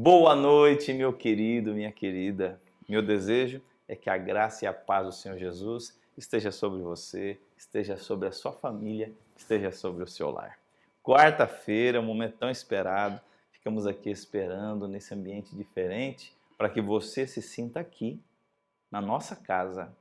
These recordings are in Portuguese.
Boa noite, meu querido, minha querida. Meu desejo é que a graça e a paz do Senhor Jesus esteja sobre você, esteja sobre a sua família, esteja sobre o seu lar. Quarta-feira, um momento tão esperado, ficamos aqui esperando nesse ambiente diferente para que você se sinta aqui, na nossa casa,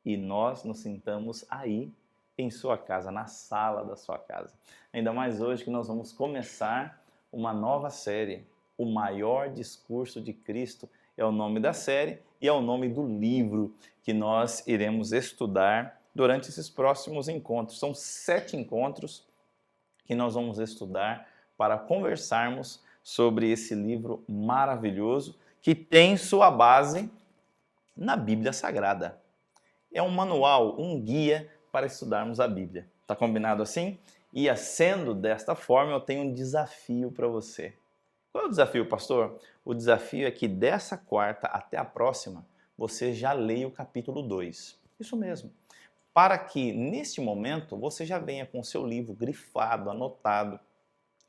e nós nos sintamos aí, em sua casa, na sala da sua casa. Ainda mais hoje que nós vamos começar uma nova série. O Maior Discurso de Cristo é o nome da série e é o nome do livro que nós iremos estudar durante esses próximos encontros. São 7 encontros que nós vamos estudar para conversarmos sobre esse livro maravilhoso que tem sua base na Bíblia Sagrada. É um manual, um guia para estudarmos a Bíblia. Tá combinado assim? E sendo desta forma, eu tenho um desafio para você. Qual é o desafio, pastor? O desafio é que dessa quarta até a próxima, você já leia o capítulo 2. Isso mesmo. Para que, neste momento, você já venha com o seu livro grifado, anotado,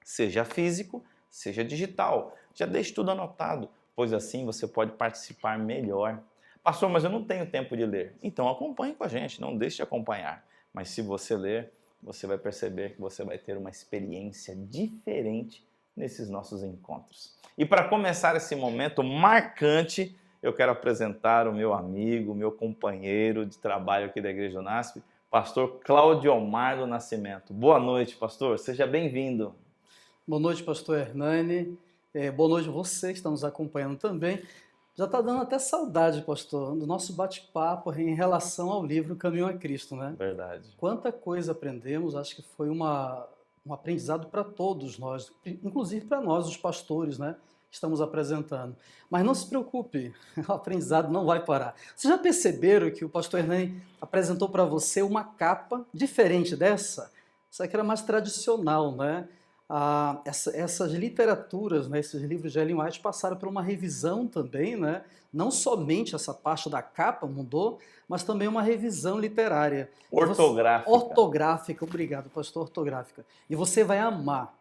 seja físico, seja digital. Já deixe tudo anotado, pois assim você pode participar melhor. Pastor, mas eu não tenho tempo de ler. Então acompanhe com a gente, não deixe de acompanhar. Mas se você ler, você vai perceber que você vai ter uma experiência diferente nesses nossos encontros. E para começar esse momento marcante, eu quero apresentar o meu amigo, meu companheiro de trabalho aqui da Igreja do NASP, pastor Claudiomar do Nascimento. Boa noite, pastor. Seja bem-vindo. Boa noite, pastor Hernani. Boa noite a você que está nos acompanhando também. Já está dando até saudade, pastor, do nosso bate-papo em relação ao livro Caminho a Cristo, né? Verdade. Quanta coisa aprendemos, acho que foi um aprendizado para todos nós, inclusive para nós, os pastores, né? Estamos apresentando. Mas não se preocupe, o aprendizado não vai parar. Vocês já perceberam que o pastor Hernani apresentou para você uma capa diferente dessa? Essa aqui era mais tradicional, né? Essas literaturas, né, esses livros de Ellen White passaram por uma revisão também, né? Não somente essa parte da capa mudou, mas também uma revisão literária. Ortográfica. Ortográfica, obrigado, pastor, ortográfica. E você vai amar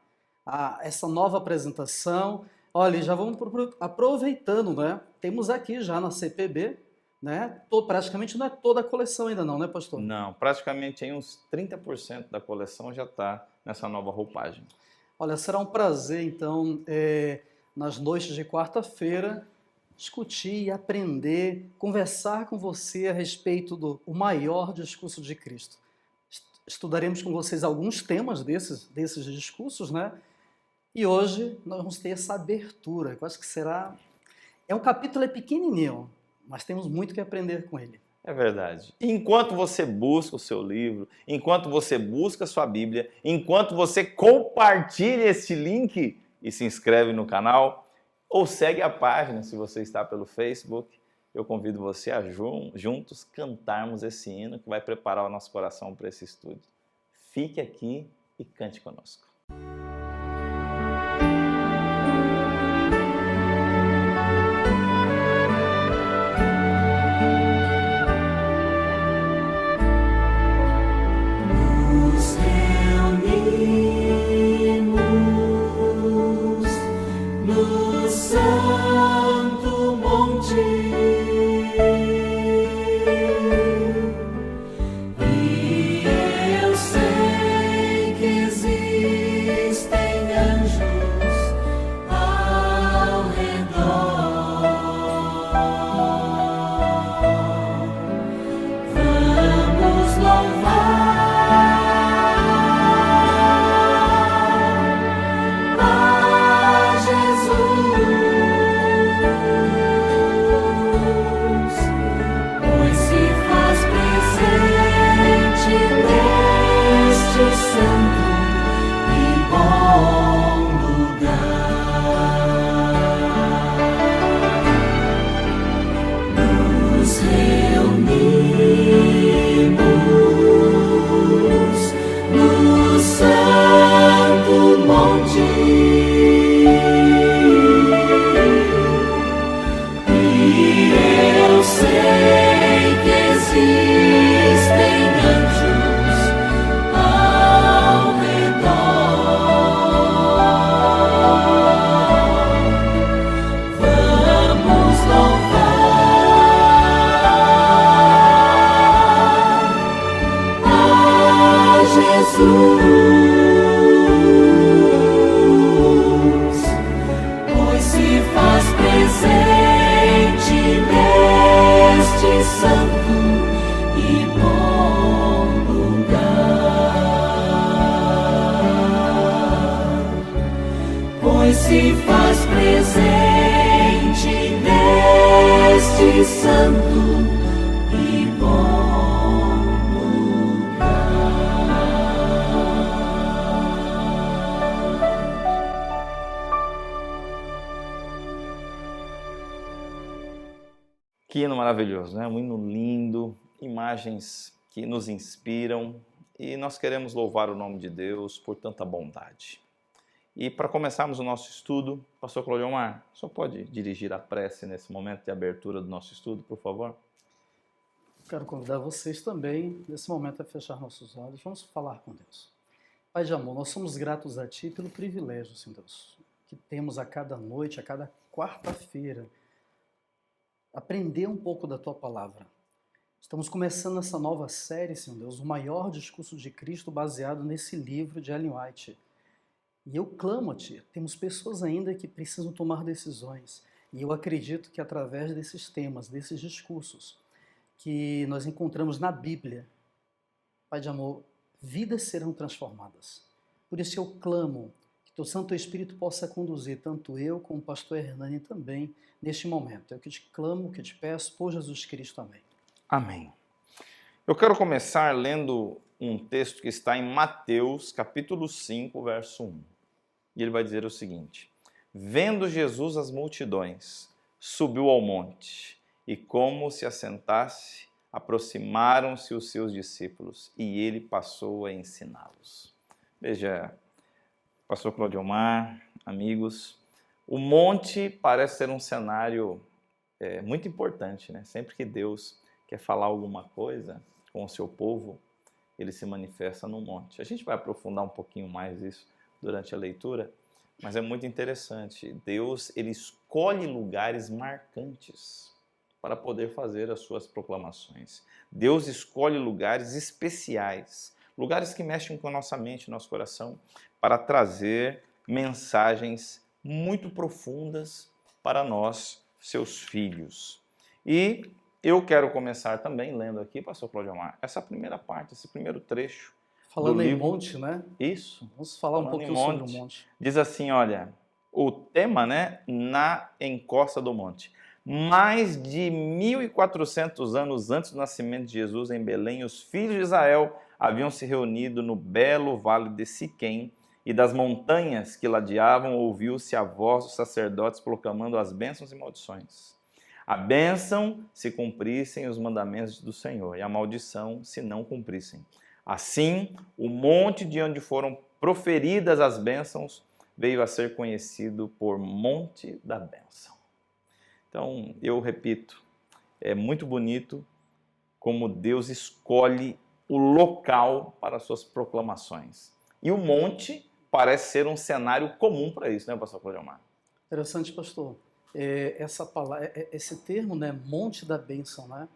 essa nova apresentação. Olha, já vamos aproveitando, né? Temos aqui já na CPB, né? Praticamente não é toda a coleção ainda não, né, pastor? Não, praticamente aí uns 30% da coleção já está nessa nova roupagem. Olha, será um prazer, então, nas noites de quarta-feira, discutir e aprender, conversar com você a respeito do Maior Discurso de Cristo. Estudaremos com vocês alguns temas desses discursos, né? E hoje nós vamos ter essa abertura, que eu acho que será... O capítulo é pequenininho, mas temos muito que aprender com ele. É verdade. Enquanto você busca o seu livro, enquanto você busca a sua Bíblia, enquanto você compartilha esse link e se inscreve no canal, ou segue a página se você está pelo Facebook, eu convido você a juntos cantarmos esse hino que vai preparar o nosso coração para esse estudo. Fique aqui e cante conosco. E eu sei que existe se faz presente neste santo e bom lugar. Que hino maravilhoso, né? Um hino lindo, imagens que nos inspiram e nós queremos louvar o nome de Deus por tanta bondade. E para começarmos o nosso estudo, pastor Claudio Omar, o senhor pode dirigir a prece nesse momento de abertura do nosso estudo, por favor? Quero convidar vocês também, nesse momento, a fechar nossos olhos. Vamos falar com Deus. Pai de amor, nós somos gratos a Ti pelo privilégio, Senhor Deus, que temos a cada noite, a cada quarta-feira, aprender um pouco da Tua Palavra. Estamos começando essa nova série, Senhor Deus, o maior discurso de Cristo baseado nesse livro de Ellen White. E eu clamo a Ti, temos pessoas ainda que precisam tomar decisões. E eu acredito que através desses temas, desses discursos, que nós encontramos na Bíblia, Pai de amor, vidas serão transformadas. Por isso eu clamo que Teu Santo Espírito possa conduzir tanto eu como o pastor Hernani também neste momento. É o que te clamo, o que te peço, por Jesus Cristo. Amém. Amém. Eu quero começar lendo um texto que está em Mateus, capítulo 5, verso 1. E ele vai dizer o seguinte: Vendo Jesus as multidões, subiu ao monte, e como se assentasse, aproximaram-se os seus discípulos, e ele passou a ensiná-los. Veja, pastor Claudio Omar, amigos, o monte parece ser um cenário muito importante, né? Sempre que Deus quer falar alguma coisa com o seu povo, ele se manifesta no monte. A gente vai aprofundar um pouquinho mais isso durante a leitura, mas é muito interessante. Deus, ele escolhe lugares marcantes para poder fazer as suas proclamações. Deus escolhe lugares especiais, lugares que mexem com a nossa mente, nosso coração, para trazer mensagens muito profundas para nós, seus filhos. E eu quero começar também lendo aqui, pastor Claudio Omar, essa primeira parte, esse primeiro trecho. Falando em monte, né? Isso. Vamos falar um pouquinho sobre o monte. Diz assim, olha, o tema, né, na encosta do monte. Mais de 1.400 anos antes do nascimento de Jesus em Belém, os filhos de Israel haviam se reunido no belo vale de Siquém, e das montanhas que ladeavam ouviu-se a voz dos sacerdotes proclamando as bênçãos e maldições. A bênção se cumprissem os mandamentos do Senhor, e a maldição se não cumprissem. Assim, o monte de onde foram proferidas as bênçãos veio a ser conhecido por Monte da Bênção. Então, eu repito, é muito bonito como Deus escolhe o local para as suas proclamações. E o monte parece ser um cenário comum para isso, né, pastor Claudio Omar? Interessante, pastor. Essa palavra, esse termo, né, Monte da Bênção, né?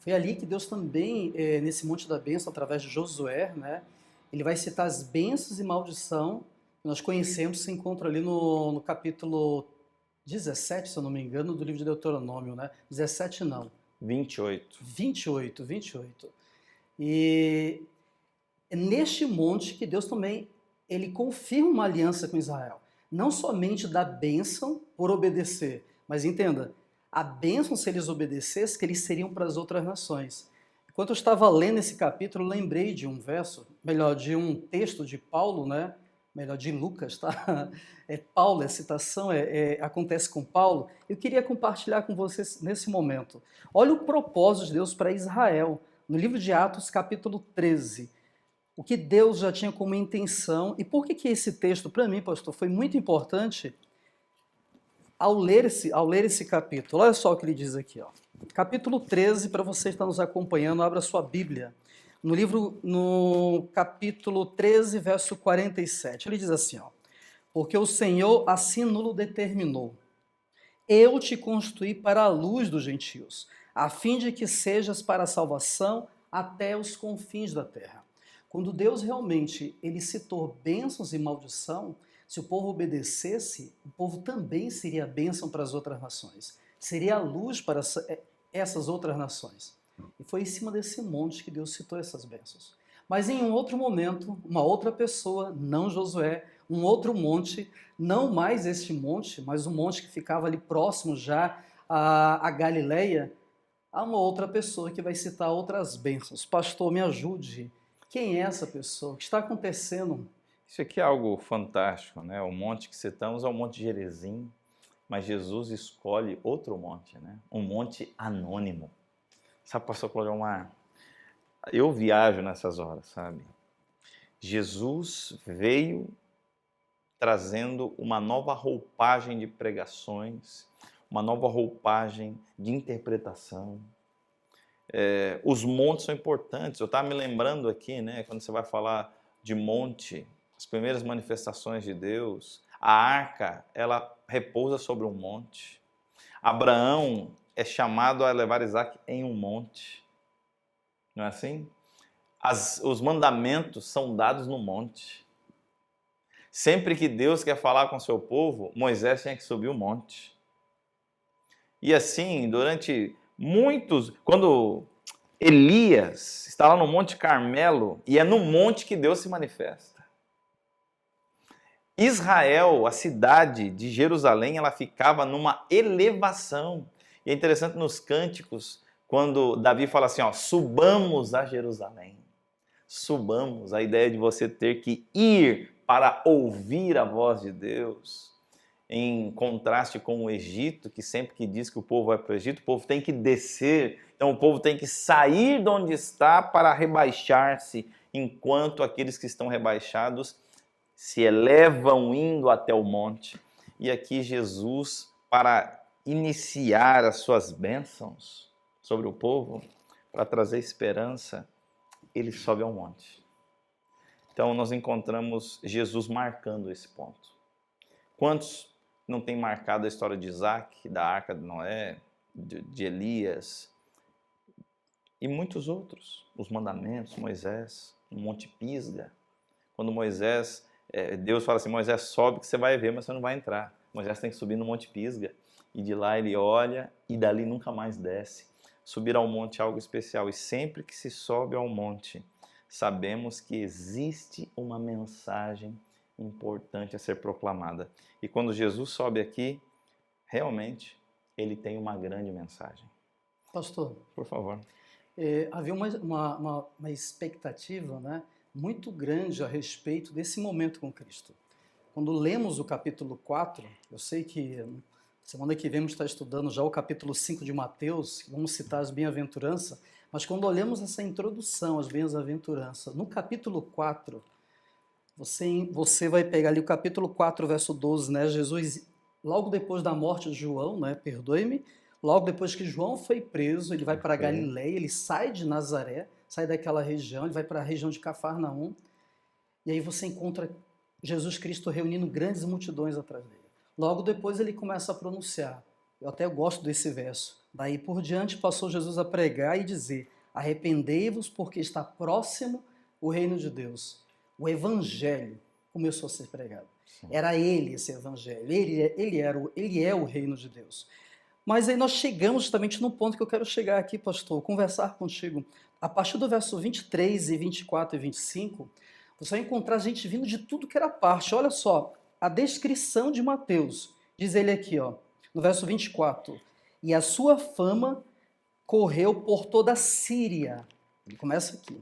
Foi ali que Deus também, nesse Monte da Bênção, através de Josué, né, ele vai citar as bênçãos e maldição que nós conhecemos, se encontra ali no capítulo 17, se eu não me engano, do livro de Deuteronômio, né? 17 não. 28. 28. E é neste monte que Deus também, ele confirma uma aliança com Israel. Não somente da bênção por obedecer, mas entenda, a bênção, se eles obedecessem, que eles seriam para as outras nações. Enquanto eu estava lendo esse capítulo, lembrei de um verso, melhor, de um texto de Paulo, né? Melhor, de Lucas, tá? Paulo, a citação acontece com Paulo. Eu queria compartilhar com vocês nesse momento. Olha o propósito de Deus para Israel, no livro de Atos, capítulo 13. O que Deus já tinha como intenção. E por que esse texto, para mim, pastor, foi muito importante ao ler esse capítulo? Olha só o que ele diz aqui, ó. Capítulo 13, para você estar nos acompanhando, abra sua Bíblia. No capítulo 13, verso 47, ele diz assim, ó: porque o Senhor assim nulo determinou. Eu te constituí para a luz dos gentios, a fim de que sejas para a salvação até os confins da terra. Quando Deus realmente ele citou bênçãos e maldição, se o povo obedecesse, o povo também seria bênção para as outras nações. Seria a luz para essas outras nações. E foi em cima desse monte que Deus citou essas bênçãos. Mas em um outro momento, uma outra pessoa, não Josué, um outro monte, não mais este monte, mas um monte que ficava ali próximo já à Galileia, há uma outra pessoa que vai citar outras bênçãos. Pastor, me ajude. Quem é essa pessoa? O que está acontecendo? Isso aqui é algo fantástico, né? O monte que citamos é o Monte Gerizim, mas Jesus escolhe outro monte, né? Um monte anônimo. Sabe, pastor Cláudio, eu viajo nessas horas, sabe? Jesus veio trazendo uma nova roupagem de pregações, uma nova roupagem de interpretação. Os montes são importantes. Eu estava me lembrando aqui, né? Quando você vai falar de monte, as primeiras manifestações de Deus, a arca, ela repousa sobre um monte. Abraão é chamado a levar Isaac em um monte. Não é assim? Os mandamentos são dados no monte. Sempre que Deus quer falar com o seu povo, Moisés tinha que subir o monte. E assim, durante quando Elias está lá no Monte Carmelo, e é no monte que Deus se manifesta. Israel, a cidade de Jerusalém, ela ficava numa elevação. E é interessante nos cânticos, quando Davi fala assim, subamos a Jerusalém. Subamos, a ideia de você ter que ir para ouvir a voz de Deus. Em contraste com o Egito, que sempre que diz que o povo vai para o Egito, o povo tem que descer. Então o povo tem que sair de onde está para rebaixar-se, enquanto aqueles que estão rebaixados se elevam indo até o monte. E aqui Jesus, para iniciar as suas bênçãos sobre o povo, para trazer esperança, ele sobe ao monte. Então nós encontramos Jesus marcando esse ponto. Quantos não tem marcado a história de Isaac, da arca de Noé, de Elias e muitos outros? Os mandamentos, Moisés, no Monte Pisga. Quando Moisés, Deus fala assim, Moisés sobe que você vai ver, mas você não vai entrar. Moisés tem que subir no Monte Pisga. E de lá ele olha e dali nunca mais desce. Subir ao monte é algo especial. E sempre que se sobe ao monte, sabemos que existe uma mensagem importante a ser proclamada. E quando Jesus sobe aqui, realmente, ele tem uma grande mensagem. Pastor, por favor. Havia uma expectativa, né, muito grande a respeito desse momento com Cristo. Quando lemos o capítulo 4, eu sei que semana que vem vamos estar estudando já o capítulo 5 de Mateus, vamos citar as bem-aventuranças, mas quando olhamos essa introdução às bem-aventuranças, no capítulo 4, você vai pegar ali o capítulo 4, verso 12, né? Jesus, logo depois da morte de João, né? Perdoe-me, logo depois que João foi preso, ele vai para Galileia, ele sai de Nazaré, sai daquela região, ele vai para a região de Cafarnaum, e aí você encontra Jesus Cristo reunindo grandes multidões atrás dele. Logo depois ele começa a pronunciar, eu até gosto desse verso, daí por diante passou Jesus a pregar e dizer, arrependei-vos porque está próximo o reino de Deus. O evangelho começou a ser pregado. Sim. Era ele esse evangelho, ele é o reino de Deus. Mas aí nós chegamos justamente no ponto que eu quero chegar aqui, pastor, conversar contigo. A partir do verso 23 e 24 e 25, você vai encontrar gente vindo de tudo que era parte. Olha só, a descrição de Mateus, diz ele aqui, no verso 24, e a sua fama correu por toda a Síria. Ele começa aqui.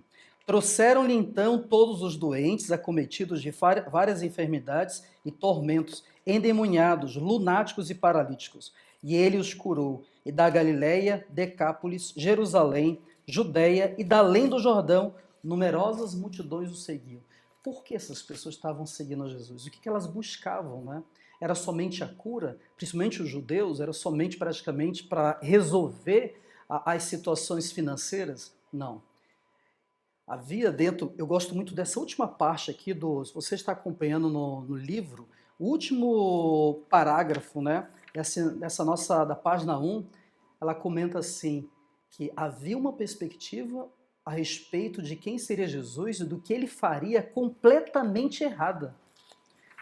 Trouxeram-lhe então todos os doentes, acometidos de várias enfermidades e tormentos, endemoniados, lunáticos e paralíticos. E ele os curou. E da Galileia, Decápolis, Jerusalém, Judeia e da além do Jordão, numerosas multidões o seguiam. Por que essas pessoas estavam seguindo a Jesus? O que elas buscavam, né? Era somente a cura? Principalmente os judeus? Era somente praticamente para resolver as situações financeiras? Não. Havia dentro, eu gosto muito dessa última parte aqui, se você está acompanhando no livro, o último parágrafo, né, da página 1, ela comenta assim, que havia uma perspectiva a respeito de quem seria Jesus e do que ele faria completamente errada.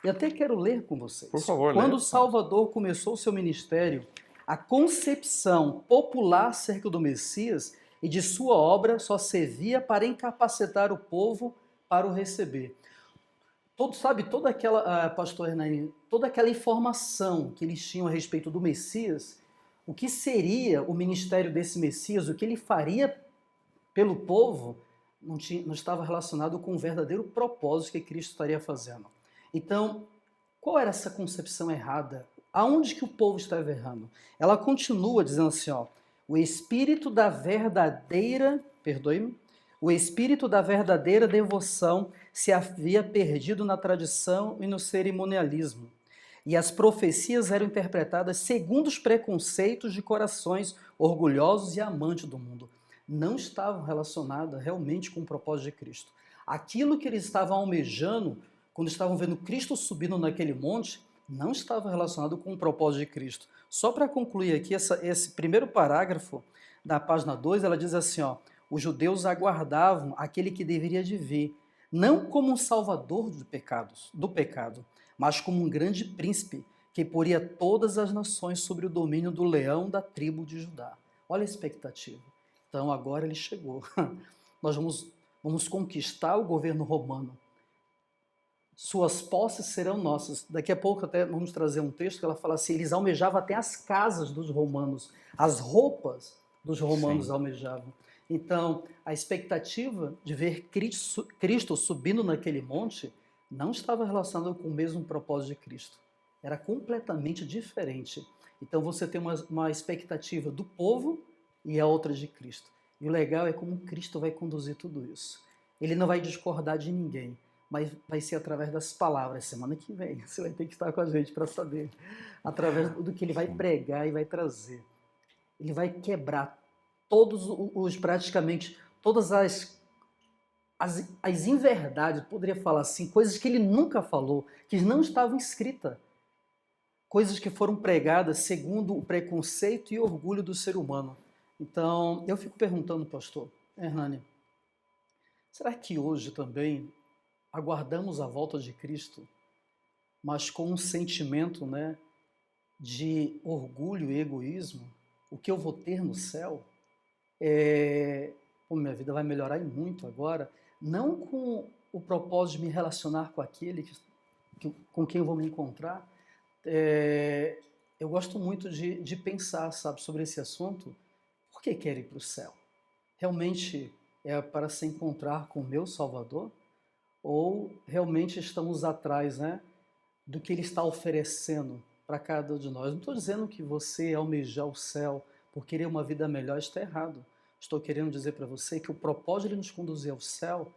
E até quero ler com vocês. Por favor, quando o Salvador começou o seu ministério, a concepção popular acerca do Messias e de sua obra só servia para incapacitar o povo para o receber. Toda aquela, pastor Hernani, toda aquela informação que eles tinham a respeito do Messias, o que seria o ministério desse Messias, o que ele faria pelo povo, não estava relacionado com o verdadeiro propósito que Cristo estaria fazendo. Então, qual era essa concepção errada? Aonde que o povo estava errando? Ela continua dizendo assim, ó, o espírito da verdadeira, o espírito da verdadeira devoção se havia perdido na tradição e no cerimonialismo. E as profecias eram interpretadas segundo os preconceitos de corações orgulhosos e amantes do mundo. Não estavam relacionadas realmente com o propósito de Cristo. Aquilo que eles estavam almejando, quando estavam vendo Cristo subindo naquele monte, não estava relacionado com o propósito de Cristo. Só para concluir aqui, esse primeiro parágrafo da página 2, ela diz assim, ó, os judeus aguardavam aquele que deveria de vir, não como um salvador do pecado, mas como um grande príncipe que poria todas as nações sobre o domínio do leão da tribo de Judá. Olha a expectativa. Então agora ele chegou. Nós vamos conquistar o governo romano. Suas posses serão nossas. Daqui a pouco até vamos trazer um texto que ela fala assim, eles almejavam até as casas dos romanos, as roupas dos romanos almejavam. Então, a expectativa de ver Cristo subindo naquele monte não estava relacionada com o mesmo propósito de Cristo. Era completamente diferente. Então, você tem uma expectativa do povo e a outra de Cristo. E o legal é como Cristo vai conduzir tudo isso. Ele não vai discordar de ninguém, mas vai ser através das palavras. Semana que vem, você vai ter que estar com a gente para saber. Através do que ele vai pregar e vai trazer. Ele vai quebrar praticamente todas as inverdades, poderia falar assim, coisas que ele nunca falou, que não estavam escritas. Coisas que foram pregadas segundo o preconceito e orgulho do ser humano. Então, eu fico perguntando, pastor Hernani, será que hoje também aguardamos a volta de Cristo, mas com um sentimento, né, de orgulho e egoísmo? O que eu vou ter no céu? Minha vida vai melhorar muito agora, não com o propósito de me relacionar com aquele com quem eu vou me encontrar. Eu gosto muito de pensar, sabe, sobre esse assunto. Por que quero ir para o céu? Realmente é para se encontrar com o meu Salvador? Ou realmente estamos atrás, né, do que Ele está oferecendo para cada um de nós? Não estou dizendo que você almejar o céu por querer uma vida melhor está errado. Estou querendo dizer para você que o propósito de Ele nos conduzir ao céu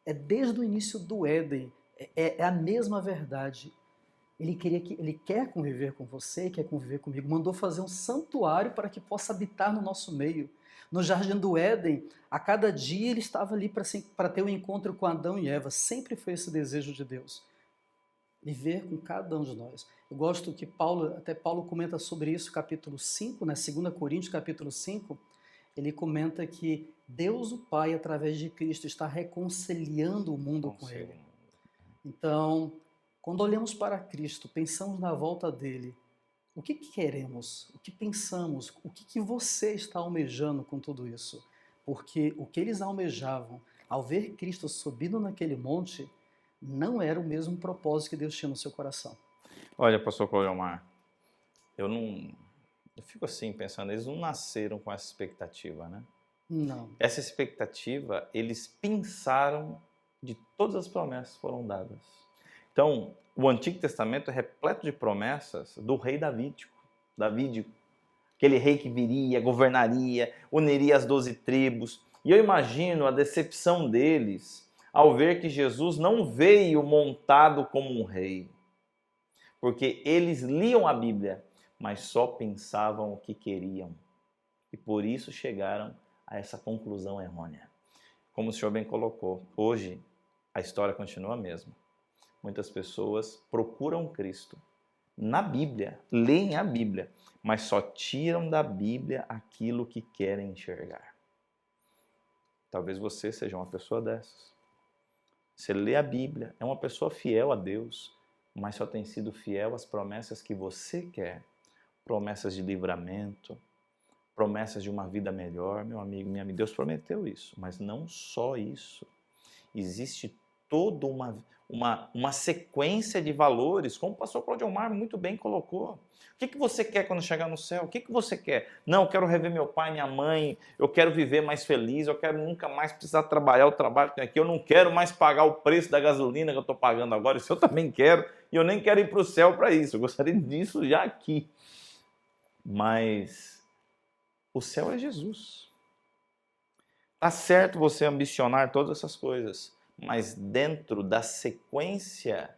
é desde o início do Éden, é a mesma verdade. Ele quer conviver com você, quer conviver comigo, mandou fazer um santuário para que possa habitar no nosso meio. No Jardim do Éden, a cada dia ele estava ali para ter um encontro com Adão e Eva. Sempre foi esse desejo de Deus. Viver com cada um de nós. Eu gosto que Paulo comenta sobre isso, capítulo 5, né, 2 Coríntios, capítulo 5, ele comenta que Deus, o Pai, através de Cristo, está reconciliando o mundo com Ele. Então, quando olhamos para Cristo, pensamos na volta dele, o que queremos? O que pensamos? O que você está almejando com tudo isso? Porque o que eles almejavam, ao ver Cristo subindo naquele monte, não era o mesmo propósito que Deus tinha no seu coração. Olha, pastor Cleomar, eu fico assim pensando, eles não nasceram com essa expectativa, né? Não. Essa expectativa, eles pensaram de todas as promessas que foram dadas. Então, o Antigo Testamento é repleto de promessas do rei Davídico, aquele rei que viria, governaria, uniria as 12 tribos. E eu imagino a decepção deles ao ver que Jesus não veio montado como um rei. Porque eles liam a Bíblia, mas só pensavam o que queriam. E por isso chegaram a essa conclusão errônea. Como o senhor bem colocou, hoje a história continua a mesma. Muitas pessoas procuram Cristo na Bíblia, leem a Bíblia, mas só tiram da Bíblia aquilo que querem enxergar. Talvez você seja uma pessoa dessas. Você lê a Bíblia, é uma pessoa fiel a Deus, mas só tem sido fiel às promessas que você quer. Promessas de livramento, promessas de uma vida melhor, meu amigo, minha amiga. Deus prometeu isso, mas não só isso. Existe toda uma sequência de valores, como o pastor Claudio Omar muito bem colocou. O que você quer quando chegar no céu? O que você quer? Não, eu quero rever meu pai, minha mãe, eu quero viver mais feliz, eu quero nunca mais precisar trabalhar o trabalho que tem aqui, eu não quero mais pagar o preço da gasolina que eu estou pagando agora, isso eu também quero, e eu nem quero ir para o céu para isso, eu gostaria disso já aqui. Mas o céu é Jesus. Tá certo você ambicionar todas essas coisas, mas dentro da sequência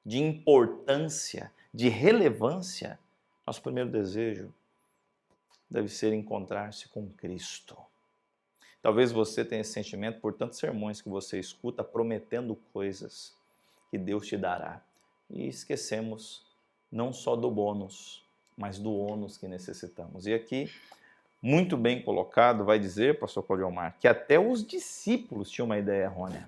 de importância, de relevância, nosso primeiro desejo deve ser encontrar-se com Cristo. Talvez você tenha esse sentimento por tantos sermões que você escuta prometendo coisas que Deus te dará. E esquecemos não só do bônus, mas do ônus que necessitamos. E aqui, muito bem colocado, vai dizer, pastor Claudio Omar, que até os discípulos tinham uma ideia errônea.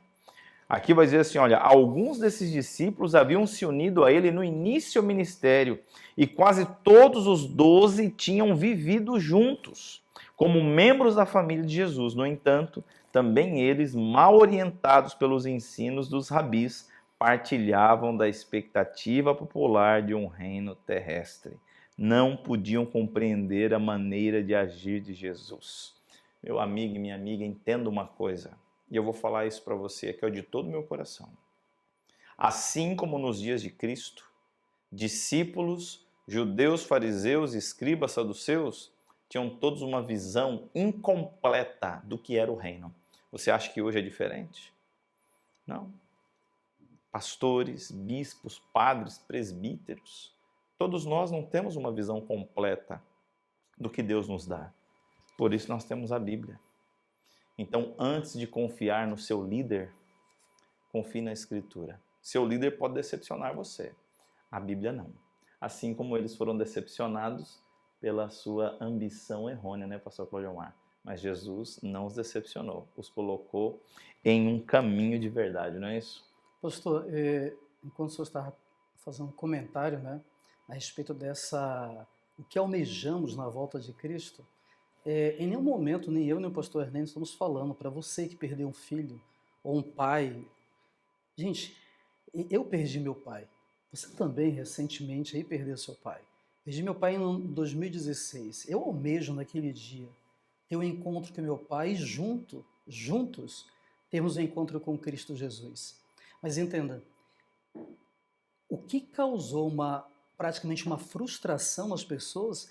Aqui vai dizer assim, olha, alguns desses discípulos haviam se unido a ele no início do ministério e quase todos os 12 tinham vivido juntos, como membros da família de Jesus. No entanto, também eles, mal orientados pelos ensinos dos rabis, partilhavam da expectativa popular de um reino terrestre. Não podiam compreender a maneira de agir de Jesus. Meu amigo e minha amiga, entenda uma coisa. E eu vou falar isso para você, que é de todo o meu coração. Assim como nos dias de Cristo, discípulos, judeus, fariseus, escribas, saduceus, tinham todos uma visão incompleta do que era o reino. Você acha que hoje é diferente? Não. Pastores, bispos, padres, presbíteros, todos nós não temos uma visão completa do que Deus nos dá. Por isso nós temos a Bíblia. Então, antes de confiar no seu líder, confie na Escritura. Seu líder pode decepcionar você, a Bíblia não. Assim como eles foram decepcionados pela sua ambição errônea, né, pastor Claudio Omar? Mas Jesus não os decepcionou, os colocou em um caminho de verdade, não é isso? Pastor, enquanto o senhor estava fazendo um comentário, né, a respeito o que almejamos na volta de Cristo, em nenhum momento, nem eu nem o pastor Hernani estamos falando para você que perdeu um filho ou um pai. Gente, eu perdi meu pai. Você também recentemente aí perdeu seu pai. Perdi meu pai em 2016. Eu almejo naquele dia ter um encontro com meu pai e juntos termos um encontro com Cristo Jesus. Mas entenda, o que causou praticamente uma frustração nas pessoas,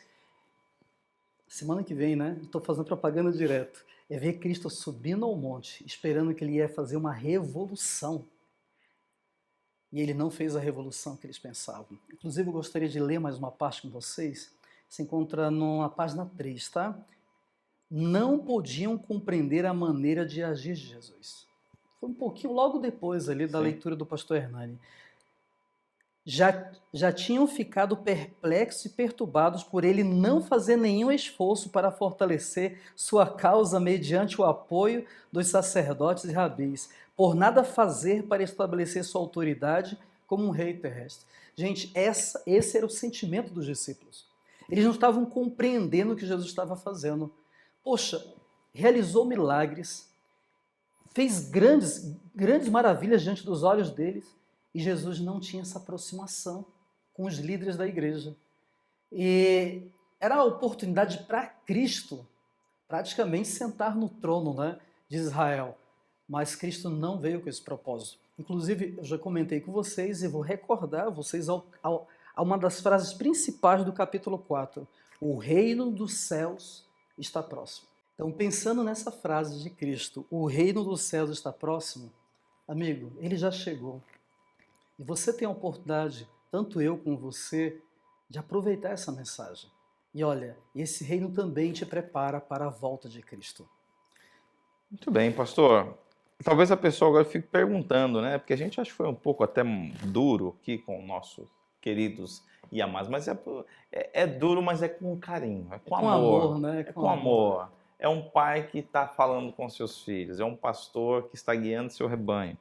semana que vem, né? Estou fazendo propaganda direto. É ver Cristo subindo ao monte, esperando que ele ia fazer uma revolução. E ele não fez a revolução que eles pensavam. Inclusive, eu gostaria de ler mais uma parte com vocês. Se encontra na página 3, tá? Não podiam compreender a maneira de agir de Jesus. Foi um pouquinho logo depois ali da leitura do pastor Hernani. Já tinham ficado perplexos e perturbados por ele não fazer nenhum esforço para fortalecer sua causa mediante o apoio dos sacerdotes e rabis, por nada fazer para estabelecer sua autoridade como um rei terrestre. Gente, esse era o sentimento dos discípulos. Eles não estavam compreendendo o que Jesus estava fazendo. Poxa, realizou milagres, fez grandes maravilhas diante dos olhos deles, e Jesus não tinha essa aproximação com os líderes da igreja. E era a oportunidade para Cristo praticamente sentar no trono, né, de Israel. Mas Cristo não veio com esse propósito. Inclusive, eu já comentei com vocês e vou recordar vocês a uma das frases principais do capítulo 4. O reino dos céus está próximo. Então, pensando nessa frase de Cristo, o reino dos céus está próximo, amigo, ele já chegou. E você tem a oportunidade, tanto eu como você, de aproveitar essa mensagem. E olha, esse reino também te prepara para a volta de Cristo. Muito bem, pastor. Talvez a pessoa agora fique perguntando, né? Porque a gente acha que foi um pouco até duro aqui com nossos queridos e amados, mas é duro, mas é com carinho, é com amor, né? É com amor. É um pai que está falando com seus filhos, é um pastor que está guiando seu rebanho.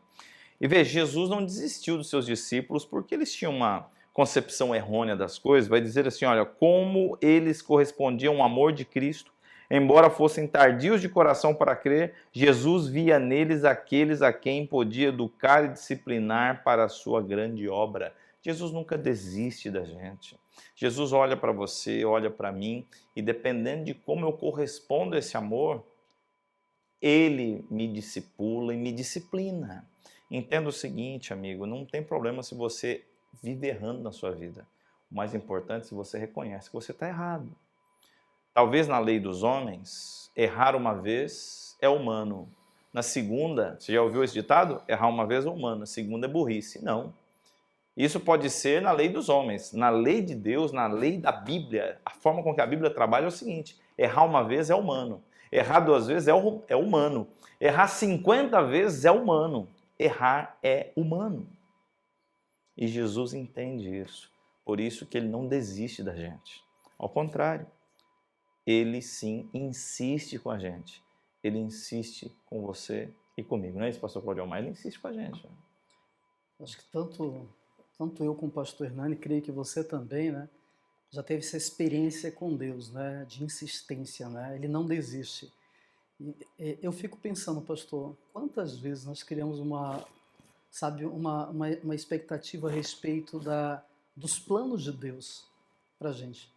E veja, Jesus não desistiu dos seus discípulos porque eles tinham uma concepção errônea das coisas. Vai dizer assim, olha, como eles correspondiam ao amor de Cristo, Embora fossem tardios de coração para crer, Jesus via neles aqueles a quem podia educar e disciplinar para a sua grande obra. Jesus nunca desiste da gente. Jesus olha para você, olha para mim, e dependendo de como eu correspondo a esse amor, Ele me discipula e me disciplina. Entenda o seguinte, amigo, não tem problema se você vive errando na sua vida. O mais importante é se você reconhece que você está errado. Talvez na lei dos homens, errar uma vez é humano. Na segunda, você já ouviu esse ditado? Errar uma vez é humano, a segunda é burrice. Não. Isso pode ser na lei dos homens. Na lei de Deus, na lei da Bíblia, a forma com que a Bíblia trabalha é o seguinte: errar uma vez é humano. Errar 2 vezes é humano. Errar 50 vezes é humano. Errar é humano. E Jesus entende isso. Por isso que Ele não desiste da gente. Ao contrário, Ele sim insiste com a gente. Ele insiste com você e comigo. Não é isso, pastor Claudio Almar? Ele insiste com a gente. Acho que tanto eu como o pastor Hernani, creio que você também, né, já teve essa experiência com Deus, né, de insistência, né? Ele não desiste. E eu fico pensando, pastor, quantas vezes nós criamos uma expectativa a respeito dos planos de Deus para a gente.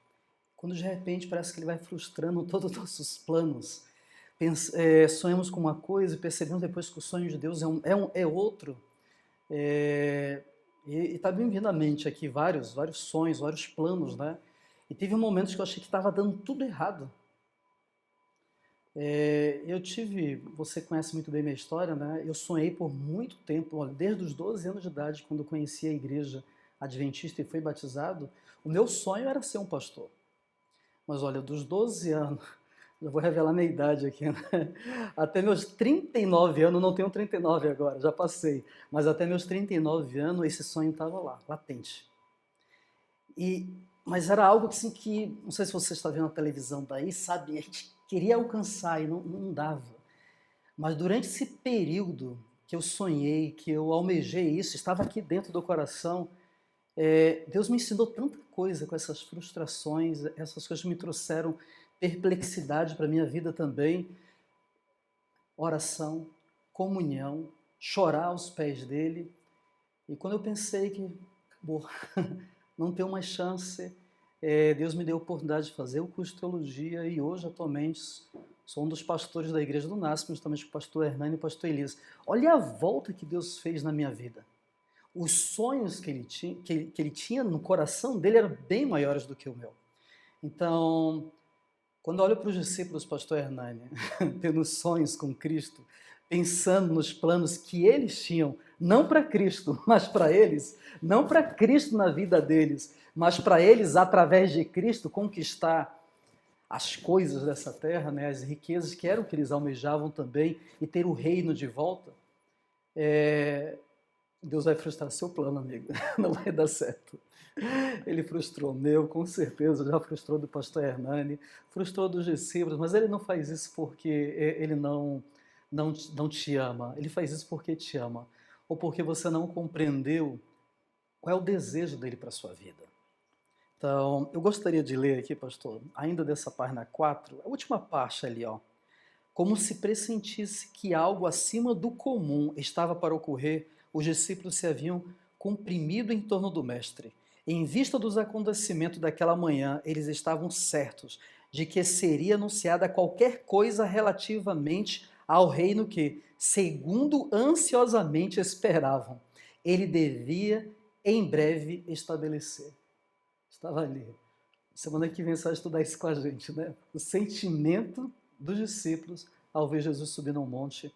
Quando de repente parece que Ele vai frustrando todos os nossos planos. Sonhamos com uma coisa e percebemos depois que o sonho de Deus é outro. E está bem vindo à mente aqui vários sonhos, vários planos, né? E teve momentos que eu achei que estava dando tudo errado. Você conhece muito bem minha história, né? Eu sonhei por muito tempo, olha, desde os 12 anos de idade, quando eu conheci a igreja adventista e fui batizado, o meu sonho era ser um pastor. Mas olha, dos 12 anos, eu vou revelar minha idade aqui, né? Até meus 39 anos, não tenho 39 agora, já passei, mas até meus 39 anos esse sonho estava lá, latente. Mas era algo assim que, não sei se você está vendo a televisão daí, sabe, a gente queria alcançar e não dava. Mas durante esse período que eu sonhei, que eu almejei isso, estava aqui dentro do coração, Deus me ensinou tanta coisa com essas frustrações, essas coisas me trouxeram perplexidade para a minha vida também. Oração, comunhão, chorar aos pés dele. E quando eu pensei que acabou, não tenho mais chance, Deus me deu a oportunidade de fazer o curso de teologia e hoje, atualmente, sou um dos pastores da Igreja do NASP, justamente com o pastor Hernani e o pastor Elias. Olha a volta que Deus fez na minha vida. Os sonhos que ele tinha no coração dele eram bem maiores do que o meu. Então, quando eu olho para os discípulos, pastor Hernani, tendo sonhos com Cristo, pensando nos planos que eles tinham, não para Cristo, mas para eles, não para Cristo na vida deles, mas para eles, através de Cristo, conquistar as coisas dessa terra, né, as riquezas que eram o que eles almejavam também, e ter o reino de volta, Deus vai frustrar seu plano, amigo, não vai dar certo. Ele frustrou o meu, com certeza, já frustrou do pastor Hernani, frustrou dos discípulos, mas ele não faz isso porque ele não te ama, ele faz isso porque te ama, ou porque você não compreendeu qual é o desejo dele para a sua vida. Então, eu gostaria de ler aqui, pastor, ainda dessa página 4, a última parte ali, ó. Como se pressentisse que algo acima do comum estava para ocorrer, os discípulos se haviam comprimido em torno do mestre. Em vista dos acontecimentos daquela manhã, eles estavam certos de que seria anunciada qualquer coisa relativamente ao reino que, segundo ansiosamente esperavam, ele devia em breve estabelecer. Estava ali. Semana que vem você vai estudar isso com a gente, né? O sentimento dos discípulos ao ver Jesus subir no monte.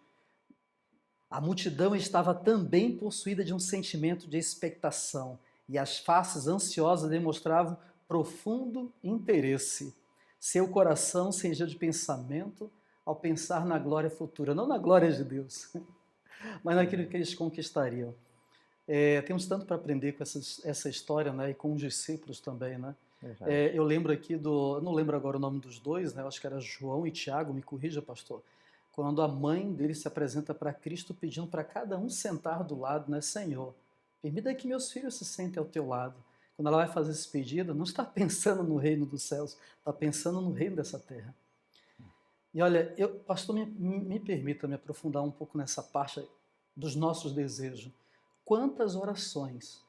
A multidão estava também possuída de um sentimento de expectação, e as faces ansiosas demonstravam profundo interesse. Seu coração se encheu de pensamento ao pensar na glória futura, não na glória de Deus, mas naquilo que eles conquistariam. Temos tanto para aprender com essa história, né, e com os discípulos também, né? Eu lembro aqui não lembro agora o nome dos dois, né? Eu acho que era João e Tiago, me corrija, pastor. Quando a mãe dele se apresenta para Cristo pedindo para cada um sentar do lado, né? Senhor, permita que meus filhos se sentem ao teu lado. Quando ela vai fazer esse pedido, não está pensando no reino dos céus, está pensando no reino dessa terra. E olha, pastor, me permita me aprofundar um pouco nessa parte dos nossos desejos. Quantas orações,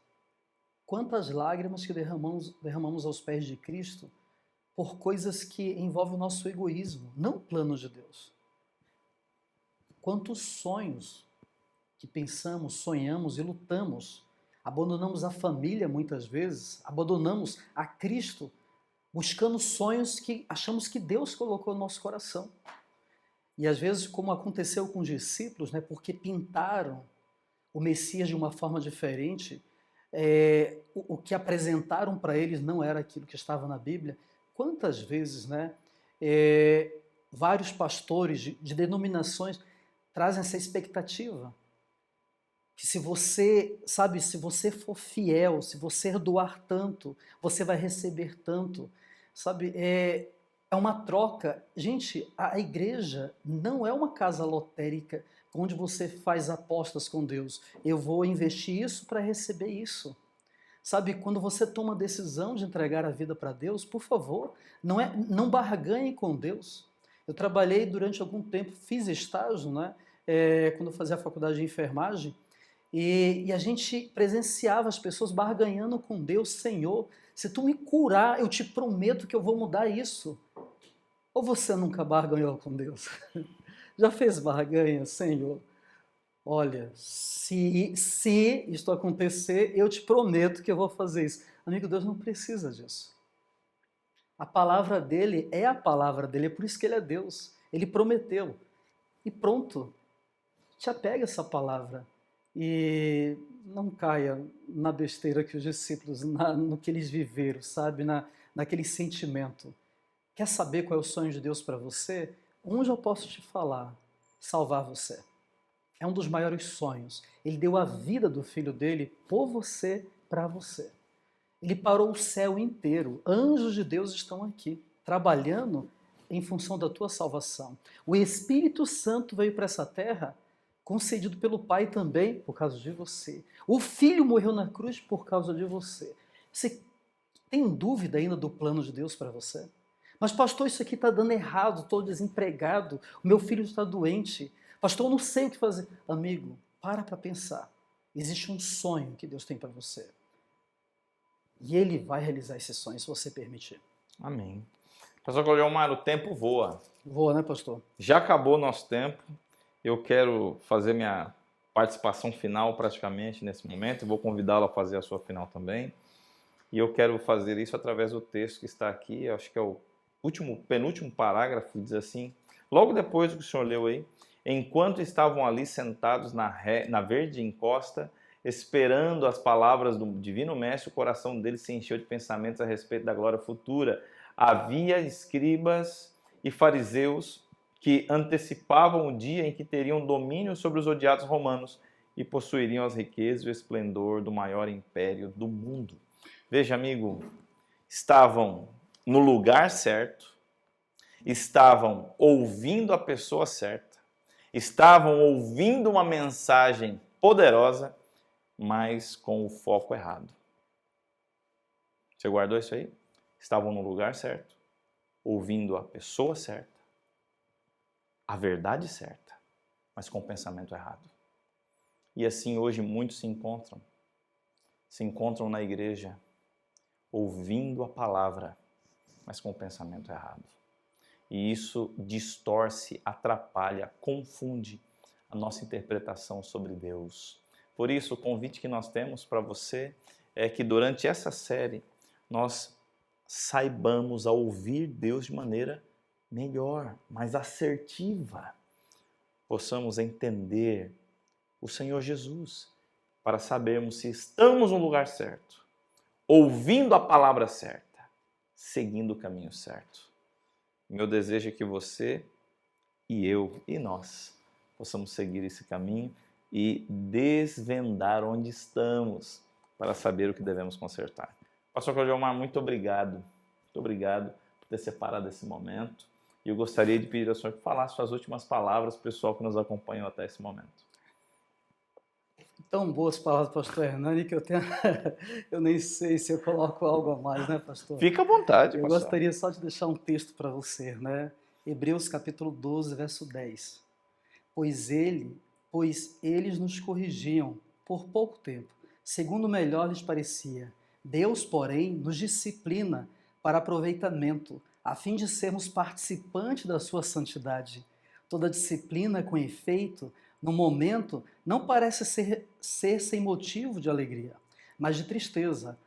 quantas lágrimas que derramamos aos pés de Cristo por coisas que envolvem o nosso egoísmo, não o plano de Deus. Quantos sonhos que pensamos, sonhamos e lutamos, abandonamos a família muitas vezes, abandonamos a Cristo, buscando sonhos que achamos que Deus colocou no nosso coração. E às vezes, como aconteceu com os discípulos, né, porque pintaram o Messias de uma forma diferente, o que apresentaram para eles não era aquilo que estava na Bíblia. Quantas vezes, né, vários pastores de denominações trazem essa expectativa que se você for fiel, se você doar tanto, você vai receber tanto, sabe? É uma troca. Gente, a igreja não é uma casa lotérica onde você faz apostas com Deus. Eu vou investir isso para receber isso. Sabe, quando você toma a decisão de entregar a vida para Deus, por favor, não barganhe com Deus. Eu trabalhei durante algum tempo, fiz estágio, né, quando eu fazia a faculdade de enfermagem, e a gente presenciava as pessoas barganhando com Deus. Senhor, se tu me curar, eu te prometo que eu vou mudar isso. Ou você nunca barganhou com Deus? Já fez barganha, Senhor? Olha, se isto acontecer, eu te prometo que eu vou fazer isso. Amigo, Deus não precisa disso. A palavra dele é a palavra dele, é por isso que ele é Deus. Ele prometeu. E pronto, te apega a essa palavra. E não caia na besteira que os discípulos, no que eles viveram, sabe? Naquele sentimento. Quer saber qual é o sonho de Deus para você? Onde eu posso te falar? Salvar você. É um dos maiores sonhos. Ele deu a vida do filho dele por você, para você. Ele parou o céu inteiro. Anjos de Deus estão aqui, trabalhando em função da tua salvação. O Espírito Santo veio para essa terra, concedido pelo Pai também, por causa de você. O Filho morreu na cruz por causa de você. Você tem dúvida ainda do plano de Deus para você? Mas pastor, isso aqui está dando errado, estou desempregado, o meu filho está doente. Pastor, eu não sei o que fazer. Amigo, para pensar. Existe um sonho que Deus tem para você. E Ele vai realizar esse sonho, se você permitir. Amém. Pastor Cleomar, o tempo voa. Voa, né, pastor? Já acabou o nosso tempo. Eu quero fazer minha participação final praticamente nesse momento. Vou convidá-lo a fazer a sua final também. E eu quero fazer isso através do texto que está aqui. Eu acho que é o penúltimo parágrafo, diz assim. Logo depois do que o senhor leu aí. Enquanto estavam ali sentados na verde encosta, esperando as palavras do Divino Mestre, o coração deles se encheu de pensamentos a respeito da glória futura. Havia escribas e fariseus que antecipavam o dia em que teriam domínio sobre os odiados romanos e possuiriam as riquezas e o esplendor do maior império do mundo. Veja, amigo, estavam no lugar certo, estavam ouvindo a pessoa certa, estavam ouvindo uma mensagem poderosa, mas com o foco errado. Você guardou isso aí? Estavam no lugar certo, ouvindo a pessoa certa, a verdade certa, mas com o pensamento errado. E assim hoje muitos se encontram na igreja, ouvindo a palavra, mas com o pensamento errado. E isso distorce, atrapalha, confunde a nossa interpretação sobre Deus. Por isso, o convite que nós temos para você é que durante essa série nós saibamos a ouvir Deus de maneira melhor, mais assertiva. Possamos entender o Senhor Jesus para sabermos se estamos no lugar certo, ouvindo a palavra certa, seguindo o caminho certo. Meu desejo é que você e eu e nós possamos seguir esse caminho e desvendar onde estamos para saber o que devemos consertar. Pastor Cleomar, muito obrigado. Muito obrigado por ter separado esse momento. E eu gostaria de pedir ao senhor que falasse suas últimas palavras para o pessoal que nos acompanhou até esse momento. Tão boas palavras do pastor Hernani que eu nem sei se eu coloco algo a mais, né, pastor? Fica à vontade, Eu pastor. gostaria só de deixar um texto para você, né? Hebreus capítulo 12, verso 10. Pois eles nos corrigiam por pouco tempo, segundo melhor lhes parecia. Deus, porém, nos disciplina para aproveitamento, a fim de sermos participantes da sua santidade. Toda disciplina com efeito, no momento, não parece ser sem motivo de alegria, mas de tristeza.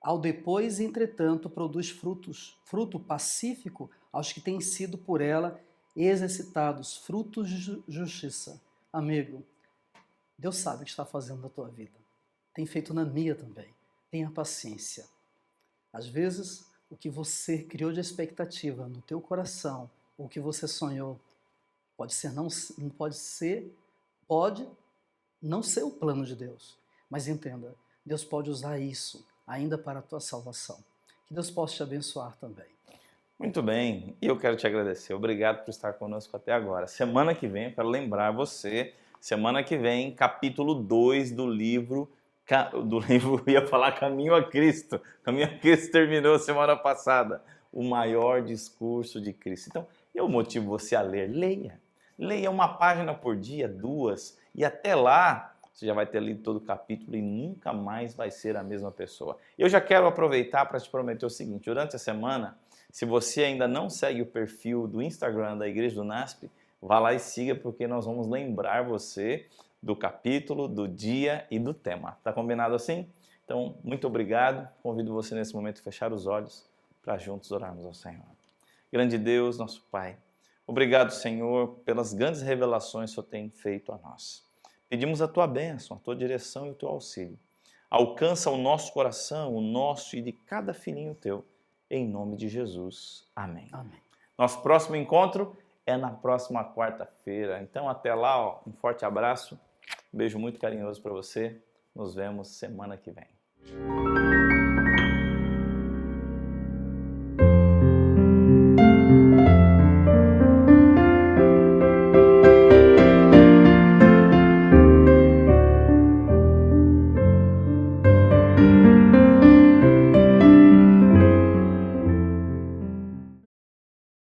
Ao depois, entretanto, produz fruto pacífico aos que têm sido por ela exercitados, frutos de justiça. Amigo, Deus sabe o que está fazendo na tua vida. Tem feito na minha também. Tenha paciência. Às vezes, o que você criou de expectativa no teu coração, o que você sonhou, pode não ser o plano de Deus. Mas entenda, Deus pode usar isso ainda para a tua salvação. Que Deus possa te abençoar também. Muito bem, e eu quero te agradecer. Obrigado por estar conosco até agora. Semana que vem, eu quero lembrar você, semana que vem, capítulo 2 do livro, ia falar Caminho a Cristo. Caminho a Cristo terminou semana passada. O maior discurso de Cristo. Então, eu motivo você a ler. Leia. Leia uma página por dia, 2, e até lá você já vai ter lido todo o capítulo e nunca mais vai ser a mesma pessoa. Eu já quero aproveitar para te prometer o seguinte, durante a semana, se você ainda não segue o perfil do Instagram da Igreja do NASP, vá lá e siga, porque nós vamos lembrar você do capítulo, do dia e do tema. Tá combinado assim? Então, muito obrigado. Convido você nesse momento a fechar os olhos para juntos orarmos ao Senhor. Grande Deus, nosso Pai, obrigado, Senhor, pelas grandes revelações que o Senhor tem feito a nós. Pedimos a Tua bênção, a Tua direção e o Teu auxílio. Alcança o nosso coração, o nosso e de cada filhinho Teu, em nome de Jesus. Amém. Amém. Nosso próximo encontro é na próxima quarta-feira. Então, até lá, um forte abraço, um beijo muito carinhoso para você. Nos vemos semana que vem.